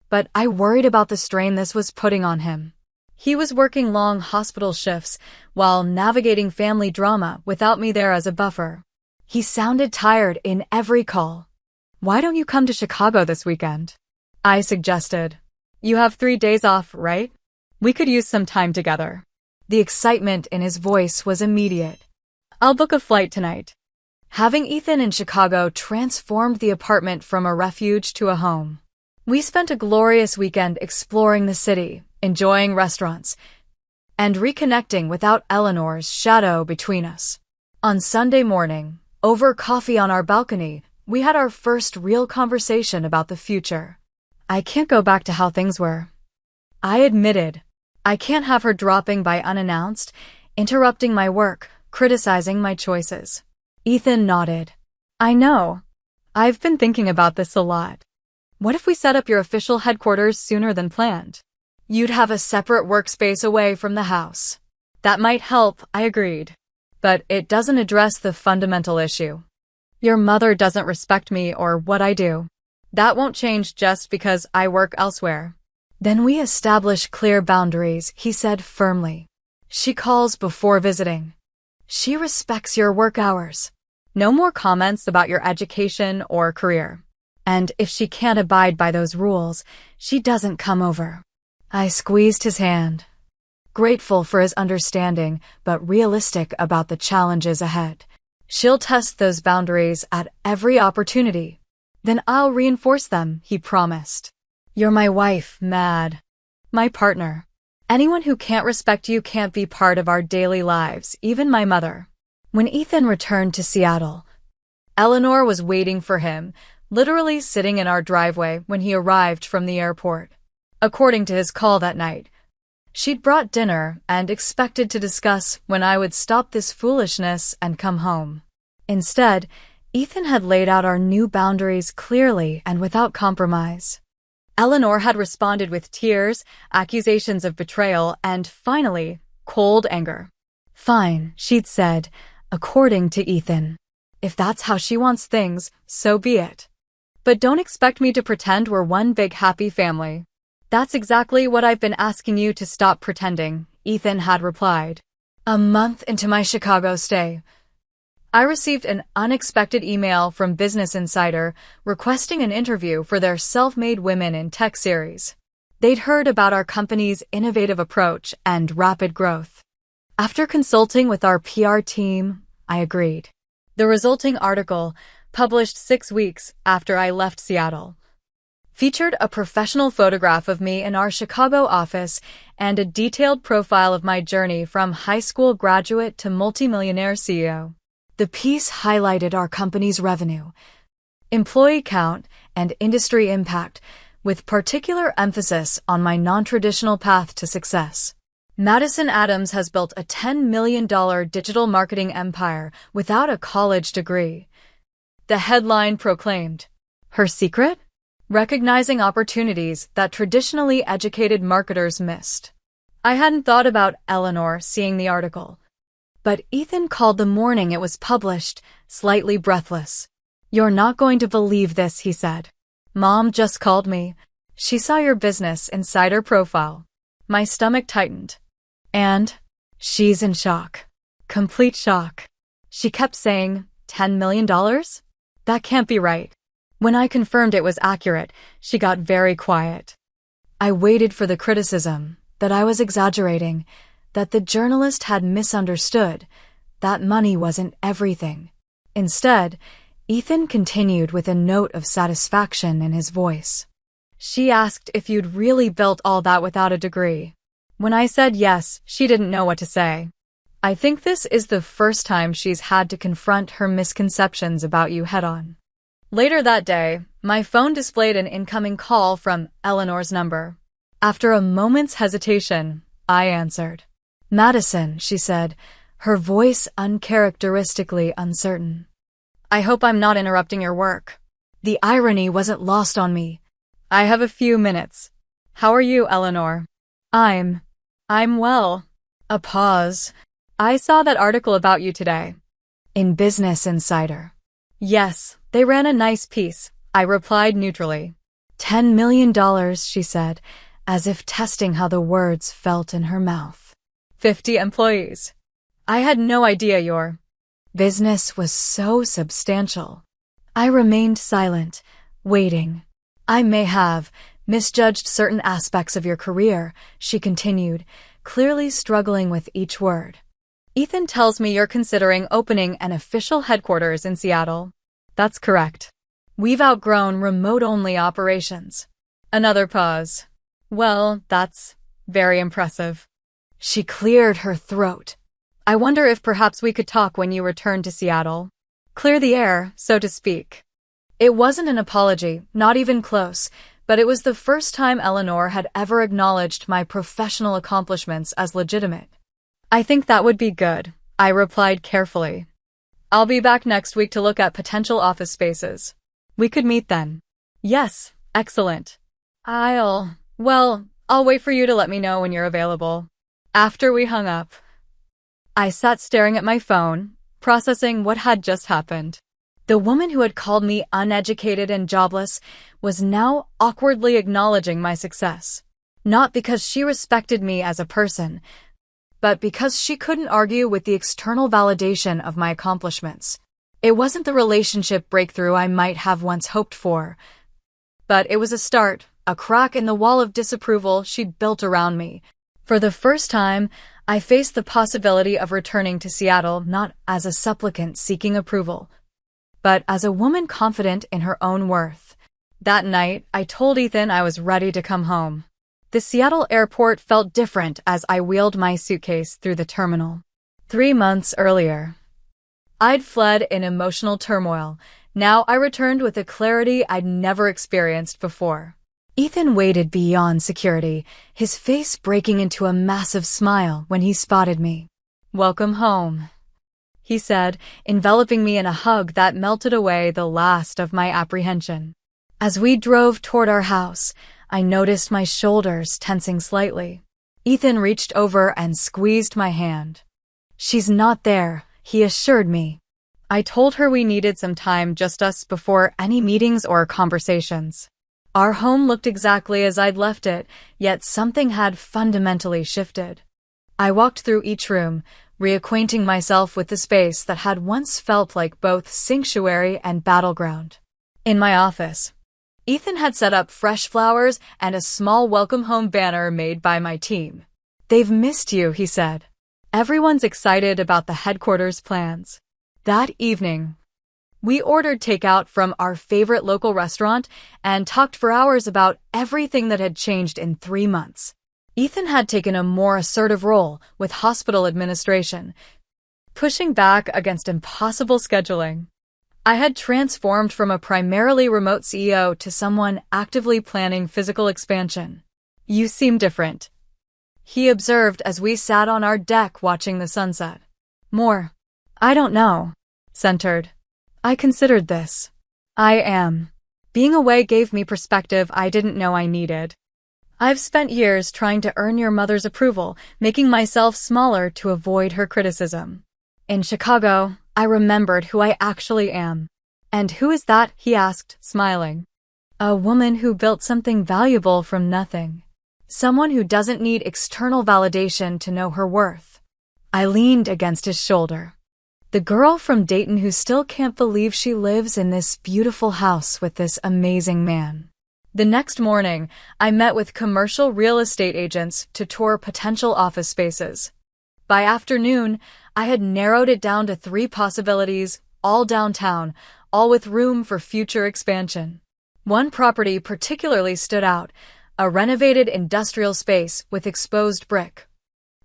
but I worried about the strain this was putting on him. He was working long hospital shifts while navigating family drama without me there as a buffer. He sounded tired in every call. Why don't you come to Chicago this weekend? I suggested. You have 3 days off, right? We could use some time together. The excitement in his voice was immediate. I'll book a flight tonight. Having Ethan in Chicago transformed the apartment from a refuge to a home. We spent a glorious weekend exploring the city, enjoying restaurants, and reconnecting without Eleanor's shadow between us. On Sunday morning, over coffee on our balcony, we had our first real conversation about the future. I can't go back to how things were. I admitted. I can't have her dropping by unannounced, interrupting my work, criticizing my choices. Ethan nodded. I know. I've been thinking about this a lot. What if we set up your official headquarters sooner than planned? You'd have a separate workspace away from the house. That might help, I agreed. But it doesn't address the fundamental issue. Your mother doesn't respect me or what I do. That won't change just because I work elsewhere. Then we establish clear boundaries, he said firmly. She calls before visiting. She respects your work hours. No more comments about your education or career. And if she can't abide by those rules, she doesn't come over. I squeezed his hand. Grateful for his understanding, but realistic about the challenges ahead. She'll test those boundaries at every opportunity. Then I'll reinforce them, he promised. You're my wife, Mad. My partner. Anyone who can't respect you can't be part of our daily lives, even my mother. When Ethan returned to Seattle, Eleanor was waiting for him, literally sitting in our driveway when he arrived from the airport. According to his call that night, she'd brought dinner and expected to discuss when I would stop this foolishness and come home. Instead, Ethan had laid out our new boundaries clearly and without compromise. Eleanor had responded with tears, accusations of betrayal, and finally, cold anger. Fine, she'd said, according to Ethan. If that's how she wants things, so be it. But don't expect me to pretend we're one big happy family. That's exactly what I've been asking you to stop pretending, Ethan had replied. A month into my Chicago stay, I received an unexpected email from Business Insider requesting an interview for their Self-Made Women in Tech series. They'd heard about our company's innovative approach and rapid growth. After consulting with our PR team, I agreed. The resulting article, published 6 weeks after I left Seattle, featured a professional photograph of me in our Chicago office and a detailed profile of my journey from high school graduate to multimillionaire CEO. The piece highlighted our company's revenue, employee count, and industry impact, with particular emphasis on my non-traditional path to success. Madison Adams has built a $10 million digital marketing empire without a college degree. The headline proclaimed. Her secret? Recognizing opportunities that traditionally educated marketers missed. I hadn't thought about Eleanor seeing the article, but Ethan called the morning it was published, slightly breathless. "You're not going to believe this," he said. "Mom just called me. She saw your Business Insider profile." My stomach tightened. And she's in shock. Complete shock. She kept saying, $10 million? That can't be right. When I confirmed it was accurate, she got very quiet. I waited for the criticism, that I was exaggerating, that the journalist had misunderstood, that money wasn't everything. Instead, Ethan continued with a note of satisfaction in his voice. "She asked if you'd really built all that without a degree. When I said yes, she didn't know what to say. I think this is the first time she's had to confront her misconceptions about you head-on." Later that day, my phone displayed an incoming call from Eleanor's number. After a moment's hesitation, I answered. "Madison," she said, her voice uncharacteristically uncertain. "I hope I'm not interrupting your work." The irony wasn't lost on me. "I have a few minutes. How are you, Eleanor?" I'm well." A pause. "I saw that article about you today." "In Business Insider." "Yes, they ran a nice piece," I replied neutrally. $10 million, she said, as if testing how the words felt in her mouth. 50 employees. I had no idea your business was so substantial. I remained silent, waiting. "I may have misjudged certain aspects of your career," she continued, clearly struggling with each word. "Ethan tells me you're considering opening an official headquarters in Seattle." "That's correct. We've outgrown remote-only operations." Another pause. "Well, that's very impressive." She cleared her throat. "I wonder if perhaps we could talk when you return to Seattle. Clear the air, so to speak." It wasn't an apology, not even close, but it was the first time Eleanor had ever acknowledged my professional accomplishments as legitimate. "I think that would be good," I replied carefully. "I'll be back next week to look at potential office spaces. We could meet then." "Yes, excellent. I'll wait for you to let me know when you're available." After we hung up, I sat staring at my phone, processing what had just happened. The woman who had called me uneducated and jobless was now awkwardly acknowledging my success. Not because she respected me as a person, but because she couldn't argue with the external validation of my accomplishments. It wasn't the relationship breakthrough I might have once hoped for, but it was a start, a crack in the wall of disapproval she'd built around me. For the first time, I faced the possibility of returning to Seattle not as a supplicant seeking approval, but as a woman confident in her own worth. That night, I told Ethan I was ready to come home. The Seattle airport felt different as I wheeled my suitcase through the terminal. 3 months earlier, I'd fled in emotional turmoil. Now I returned with a clarity I'd never experienced before. Ethan waited beyond security, his face breaking into a massive smile when he spotted me. "Welcome home," he said, enveloping me in a hug that melted away the last of my apprehension. As we drove toward our house, I noticed my shoulders tensing slightly. Ethan reached over and squeezed my hand. "She's not there," he assured me. I told her we needed some time, just us, before any meetings or conversations. Our home looked exactly as I'd left it, yet something had fundamentally shifted. I walked through each room, reacquainting myself with the space that had once felt like both sanctuary and battleground. In my office, Ethan had set up fresh flowers and a small welcome home banner made by my team. "They've missed you," he said. "Everyone's excited about the headquarters plans." That evening, we ordered takeout from our favorite local restaurant and talked for hours about everything that had changed in 3 months. Ethan had taken a more assertive role with hospital administration, pushing back against impossible scheduling. I had transformed from a primarily remote CEO to someone actively planning physical expansion. "You seem different," he observed as we sat on our deck watching the sunset. "More, I don't know, centered. I considered this. I am. Being away gave me perspective I didn't know I needed. I've spent years trying to earn your mother's approval, making myself smaller to avoid her criticism. In Chicago, I remembered who I actually am." "And who is that?" he asked, smiling. "A woman who built something valuable from nothing. Someone who doesn't need external validation to know her worth." I leaned against his shoulder. "The girl from Dayton who still can't believe she lives in this beautiful house with this amazing man." The next morning, I met with commercial real estate agents to tour potential office spaces. By afternoon, I had narrowed it down to 3 possibilities, all downtown, all with room for future expansion. One property particularly stood out, a renovated industrial space with exposed brick,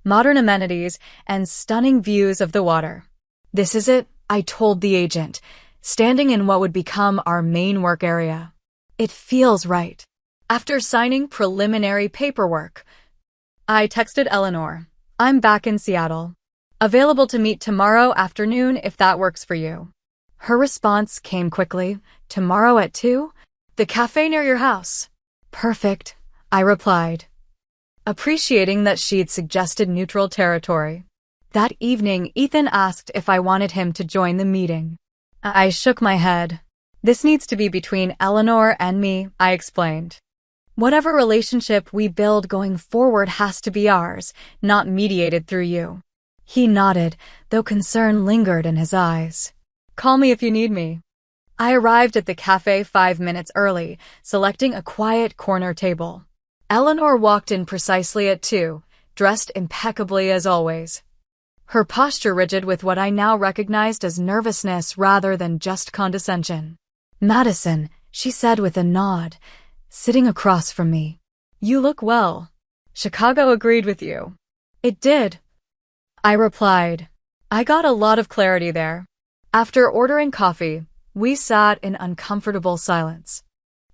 modern amenities, and stunning views of the water. "This is it," I told the agent, standing in what would become our main work area. "It feels right." After signing preliminary paperwork, I texted Eleanor, "I'm back in Seattle. Available to meet tomorrow afternoon if that works for you." Her response came quickly, "Tomorrow at 2? The cafe near your house." "Perfect," I replied, appreciating that she'd suggested neutral territory. That evening, Ethan asked if I wanted him to join the meeting. I shook my head. "This needs to be between Eleanor and me," I explained. "Whatever relationship we build going forward has to be ours, not mediated through you." He nodded, though concern lingered in his eyes. "Call me if you need me." I arrived at the cafe 5 minutes early, selecting a quiet corner table. Eleanor walked in precisely at 2, dressed impeccably as always. Her posture rigid with what I now recognized as nervousness rather than just condescension. "Madison," she said with a nod, sitting across from me. "You look well." "Chicago agreed with you." "It did," I replied. I got a lot of clarity there. After ordering coffee, we sat in uncomfortable silence.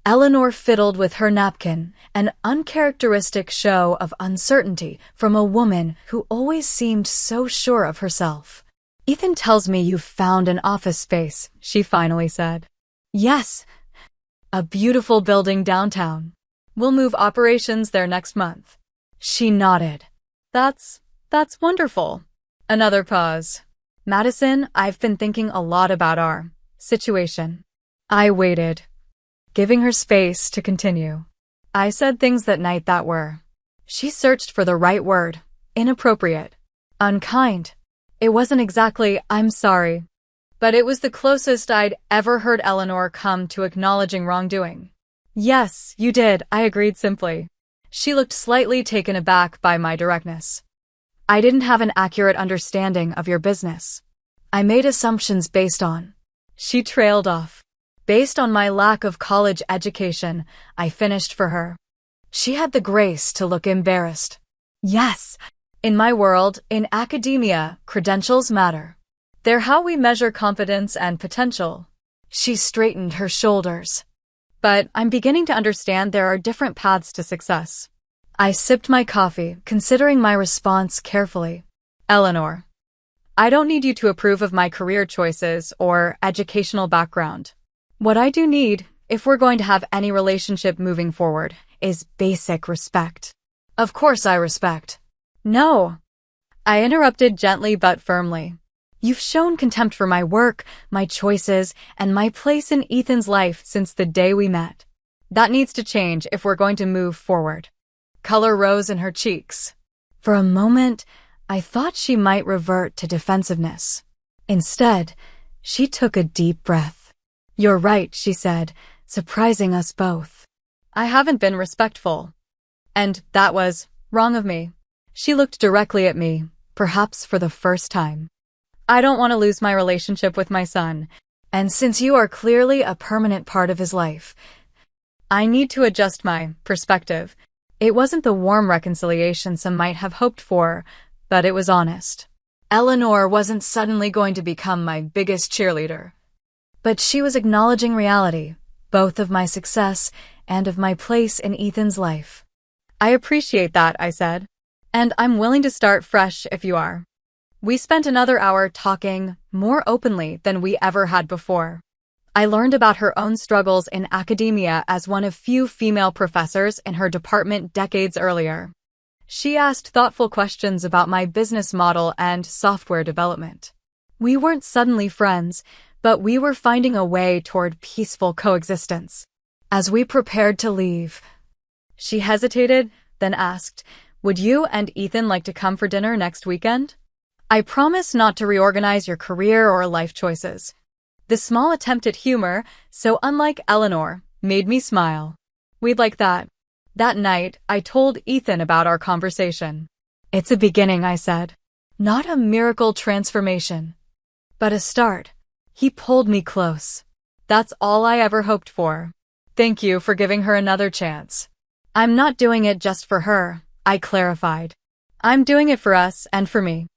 Eleanor fiddled with her napkin, an uncharacteristic show of uncertainty from a woman who always seemed so sure of herself. "Ethan tells me you've found an office space," she finally said. "Yes. A beautiful building downtown. We'll move operations there next month." She nodded. That's wonderful." Another pause. "Madison, I've been thinking a lot about our situation." I waited, giving her space to continue. I said things that night that were. She searched for the right word. Inappropriate. Unkind. It wasn't exactly, "I'm sorry," but it was the closest I'd ever heard Eleanor come to acknowledging wrongdoing. "Yes, you did," I agreed simply. She looked slightly taken aback by my directness. "I didn't have an accurate understanding of your business. I made assumptions based on..." She trailed off. "Based on my lack of college education," I finished for her. She had the grace to look embarrassed. "Yes, in my world, in academia, credentials matter. They're how we measure competence and potential." She straightened her shoulders. "But I'm beginning to understand there are different paths to success." I sipped my coffee, considering my response carefully. "Eleanor, I don't need you to approve of my career choices or educational background. What I do need, if we're going to have any relationship moving forward, is basic respect." "Of course I respect." "No," I interrupted gently but firmly. "You've shown contempt for my work, my choices, and my place in Ethan's life since the day we met. That needs to change if we're going to move forward." Color rose in her cheeks. For a moment, I thought she might revert to defensiveness. Instead, she took a deep breath. "You're right," she said, surprising us both. "I haven't been respectful. And that was wrong of me." She looked directly at me, perhaps for the first time. "I don't want to lose my relationship with my son, and since you are clearly a permanent part of his life, I need to adjust my perspective." It wasn't the warm reconciliation some might have hoped for, but it was honest. Eleanor wasn't suddenly going to become my biggest cheerleader. But she was acknowledging reality, both of my success and of my place in Ethan's life. "I appreciate that," I said. "And I'm willing to start fresh if you are." We spent another hour talking, more openly than we ever had before. I learned about her own struggles in academia as one of few female professors in her department decades earlier. She asked thoughtful questions about my business model and software development. We weren't suddenly friends, but we were finding a way toward peaceful coexistence. As we prepared to leave, she hesitated, then asked, "Would you and Ethan like to come for dinner next weekend? I promise not to reorganize your career or life choices." The small attempt at humor, so unlike Eleanor, made me smile. "We'd like that." That night, I told Ethan about our conversation. "It's a beginning," I said. "Not a miracle transformation, but a start." He pulled me close. "That's all I ever hoped for. Thank you for giving her another chance." "I'm not doing it just for her," I clarified. "I'm doing it for us and for me."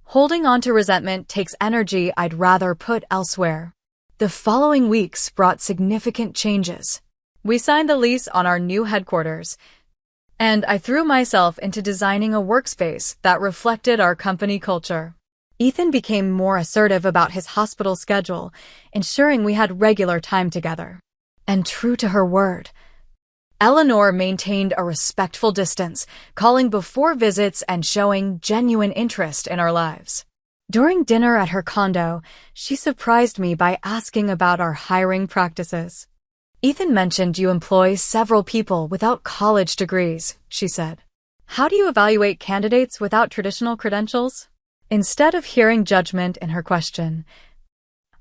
Holding on to resentment takes energy I'd rather put elsewhere. The following weeks brought significant changes. We signed the lease on our new headquarters, and I threw myself into designing a workspace that reflected our company culture. Ethan became more assertive about his hospital schedule, ensuring we had regular time together. And true to her word, Eleanor maintained a respectful distance, calling before visits and showing genuine interest in our lives. During dinner at her condo, she surprised me by asking about our hiring practices. "Ethan mentioned you employ several people without college degrees," she said. "How do you evaluate candidates without traditional credentials?" Instead of hearing judgment in her question,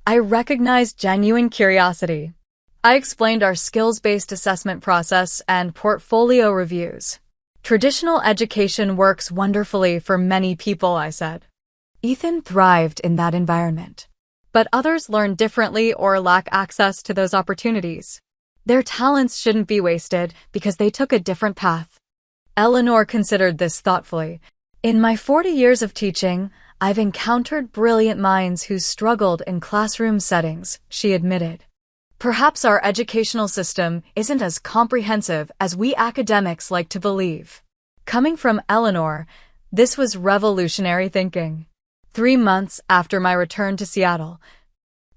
I recognized genuine curiosity. I explained our skills-based assessment process and portfolio reviews. "Traditional education works wonderfully for many people," I said. "Ethan thrived in that environment. But others learn differently or lack access to those opportunities. Their talents shouldn't be wasted because they took a different path." Eleanor considered this thoughtfully. "In my 40 years of teaching, I've encountered brilliant minds who struggled in classroom settings," she admitted. "Perhaps our educational system isn't as comprehensive as we academics like to believe." Coming from Eleanor, this was revolutionary thinking. 3 months after my return to Seattle,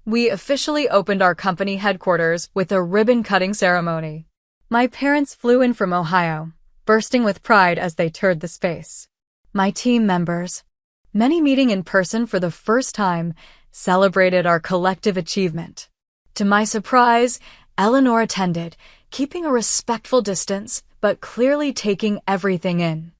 we officially opened our company headquarters with a ribbon-cutting ceremony. My parents flew in from Ohio, bursting with pride as they toured the space. My team members, many meeting in person for the first time, celebrated our collective achievement. To my surprise, Eleanor attended, keeping a respectful distance, but clearly taking everything in.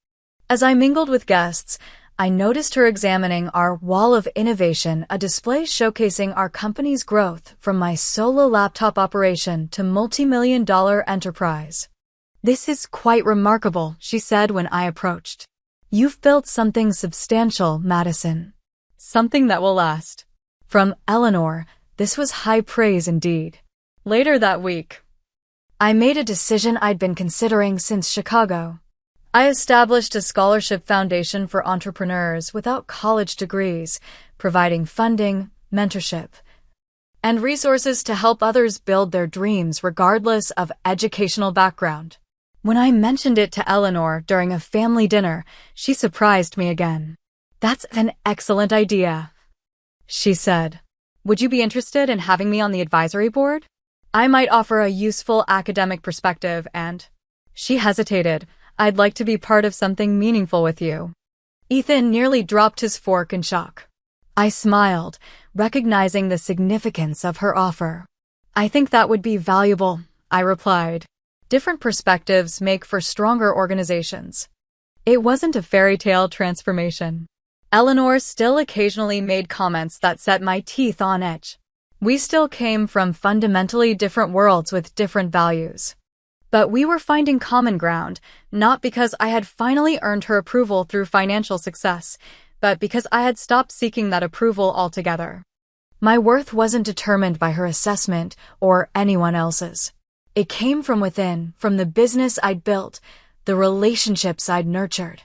As I mingled with guests, I noticed her examining our wall of innovation, a display showcasing our company's growth from my solo laptop operation to multi-million-dollar enterprise. "This is quite remarkable," she said when I approached. "You've built something substantial, Madison. Something that will last." From Eleanor, this was high praise indeed. Later that week, I made a decision I'd been considering since Chicago. I established a scholarship foundation for entrepreneurs without college degrees, providing funding, mentorship, and resources to help others build their dreams regardless of educational background. When I mentioned it to Eleanor during a family dinner, she surprised me again. "That's an excellent idea," she said. "Would you be interested in having me on the advisory board? I might offer a useful academic perspective and—" She hesitated. "I'd like to be part of something meaningful with you." Ethan nearly dropped his fork in shock. I smiled, recognizing the significance of her offer. "I think that would be valuable," I replied. "Different perspectives make for stronger organizations." It wasn't a fairy tale transformation. Eleanor still occasionally made comments that set my teeth on edge. We still came from fundamentally different worlds with different values. But we were finding common ground, not because I had finally earned her approval through financial success, but because I had stopped seeking that approval altogether. My worth wasn't determined by her assessment or anyone else's. It came from within, from the business I'd built, the relationships I'd nurtured,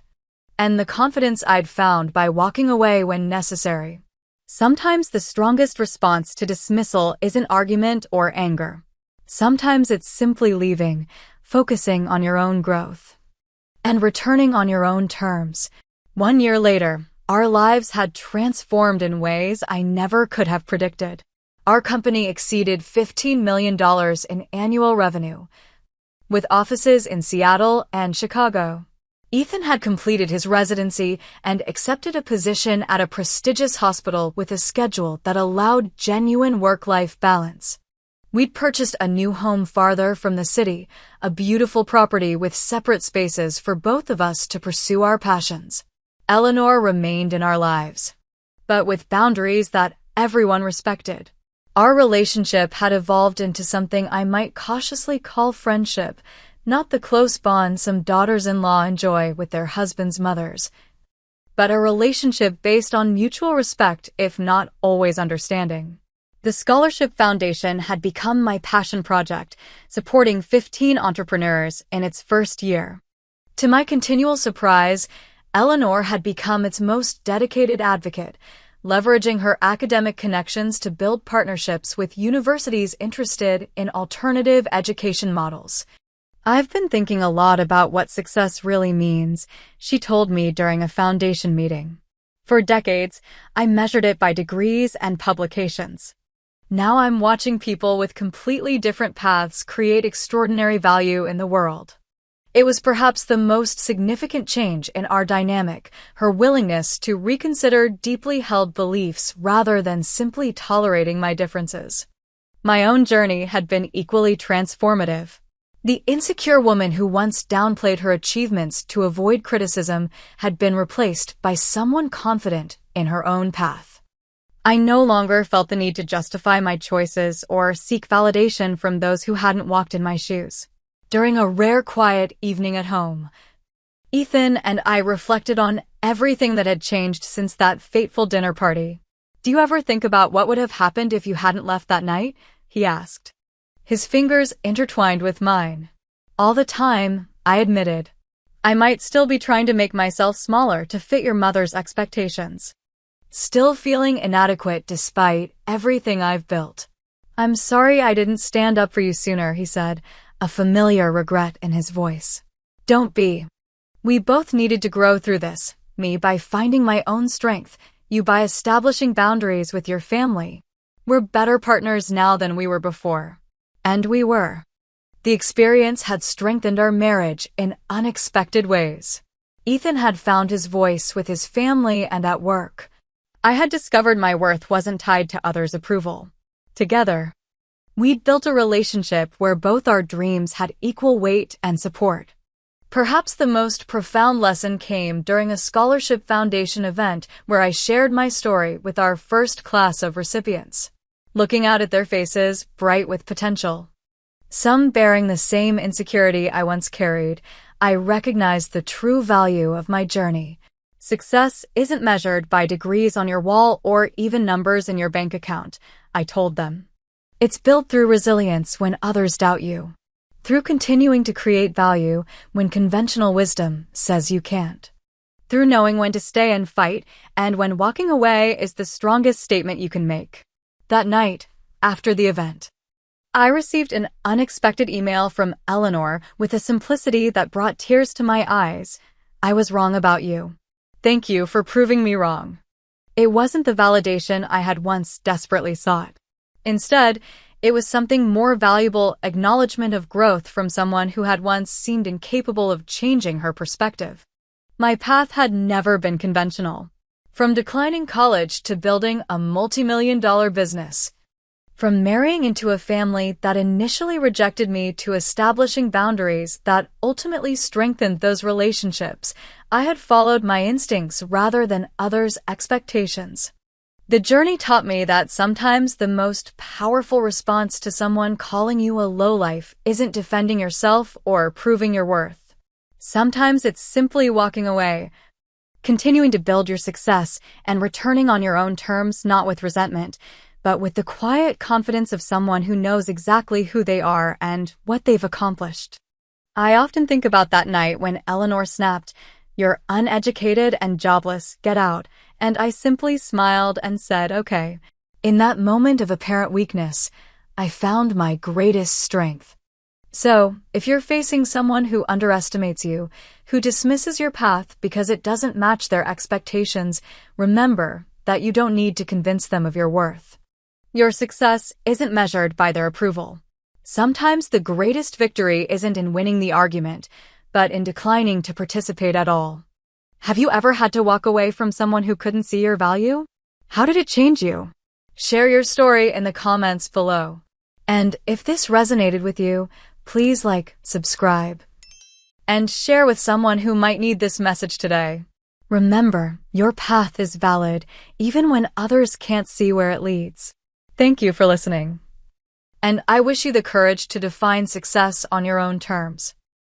and the confidence I'd found by walking away when necessary. Sometimes the strongest response to dismissal isn't argument or anger. Sometimes it's simply leaving, focusing on your own growth, and returning on your own terms. 1 year later, our lives had transformed in ways I never could have predicted. Our company exceeded $15 million in annual revenue, with offices in Seattle and Chicago. Ethan had completed his residency and accepted a position at a prestigious hospital with a schedule that allowed genuine work-life balance. We'd purchased a new home farther from the city, a beautiful property with separate spaces for both of us to pursue our passions. Eleanor remained in our lives, but with boundaries that everyone respected. Our relationship had evolved into something I might cautiously call friendship, not the close bond some daughters-in-law enjoy with their husbands' mothers, but a relationship based on mutual respect, if not always understanding. The Scholarship Foundation had become my passion project, supporting 15 entrepreneurs in its first year. To my continual surprise, Eleanor had become its most dedicated advocate, leveraging her academic connections to build partnerships with universities interested in alternative education models. "I've been thinking a lot about what success really means," she told me during a foundation meeting. "For decades, I measured it by degrees and publications. Now I'm watching people with completely different paths create extraordinary value in the world." It was perhaps the most significant change in our dynamic, her willingness to reconsider deeply held beliefs rather than simply tolerating my differences. My own journey had been equally transformative. The insecure woman who once downplayed her achievements to avoid criticism had been replaced by someone confident in her own path. I no longer felt the need to justify my choices or seek validation from those who hadn't walked in my shoes. During a rare quiet evening at home, Ethan and I reflected on everything that had changed since that fateful dinner party. "Do you ever think about what would have happened if you hadn't left that night?" he asked. His fingers intertwined with mine. "All the time," I admitted. "I might still be trying to make myself smaller to fit your mother's expectations. Still feeling inadequate despite everything I've built." "I'm sorry I didn't stand up for you sooner," he said, a familiar regret in his voice. "Don't be. We both needed to grow through this, me by finding my own strength, you by establishing boundaries with your family. We're better partners now than we were before." And we were. The experience had strengthened our marriage in unexpected ways. Ethan had found his voice with his family and at work. I had discovered my worth wasn't tied to others' approval. Together, we'd built a relationship where both our dreams had equal weight and support. Perhaps the most profound lesson came during a Scholarship Foundation event where I shared my story with our first class of recipients. Looking out at their faces, bright with potential, some bearing the same insecurity I once carried, I recognized the true value of my journey. Success isn't measured by degrees on your wall or even numbers in your bank account, I told them. It's built through resilience when others doubt you, through continuing to create value when conventional wisdom says you can't, through knowing when to stay and fight and when walking away is the strongest statement you can make. That night, after the event, I received an unexpected email from Eleanor with a simplicity that brought tears to my eyes. "I was wrong about you. Thank you for proving me wrong." It wasn't the validation I had once desperately sought. Instead, it was something more valuable, acknowledgement of growth from someone who had once seemed incapable of changing her perspective. My path had never been conventional. From declining college to building a multi-million-dollar business, From marrying into a family that initially rejected me to establishing boundaries that ultimately strengthened those relationships, I had followed my instincts rather than others' expectations. The journey taught me that sometimes the most powerful response to someone calling you a lowlife isn't defending yourself or proving your worth. Sometimes it's simply walking away, continuing to build your success, and returning on your own terms, not with resentment, but with the quiet confidence of someone who knows exactly who they are and what they've accomplished. I often think about that night when Eleanor snapped, "You're uneducated and jobless, get out," and I simply smiled and said, "Okay." In that moment of apparent weakness, I found my greatest strength. So, if you're facing someone who underestimates you, who dismisses your path because it doesn't match their expectations, remember that you don't need to convince them of your worth. Your success isn't measured by their approval. Sometimes the greatest victory isn't in winning the argument, but in declining to participate at all. Have you ever had to walk away from someone who couldn't see your value? How did it change you? Share your story in the comments below. And if this resonated with you, please like, subscribe, and share with someone who might need this message today. Remember, your path is valid, even when others can't see where it leads. Thank you for listening. And I wish you the courage to define success on your own terms.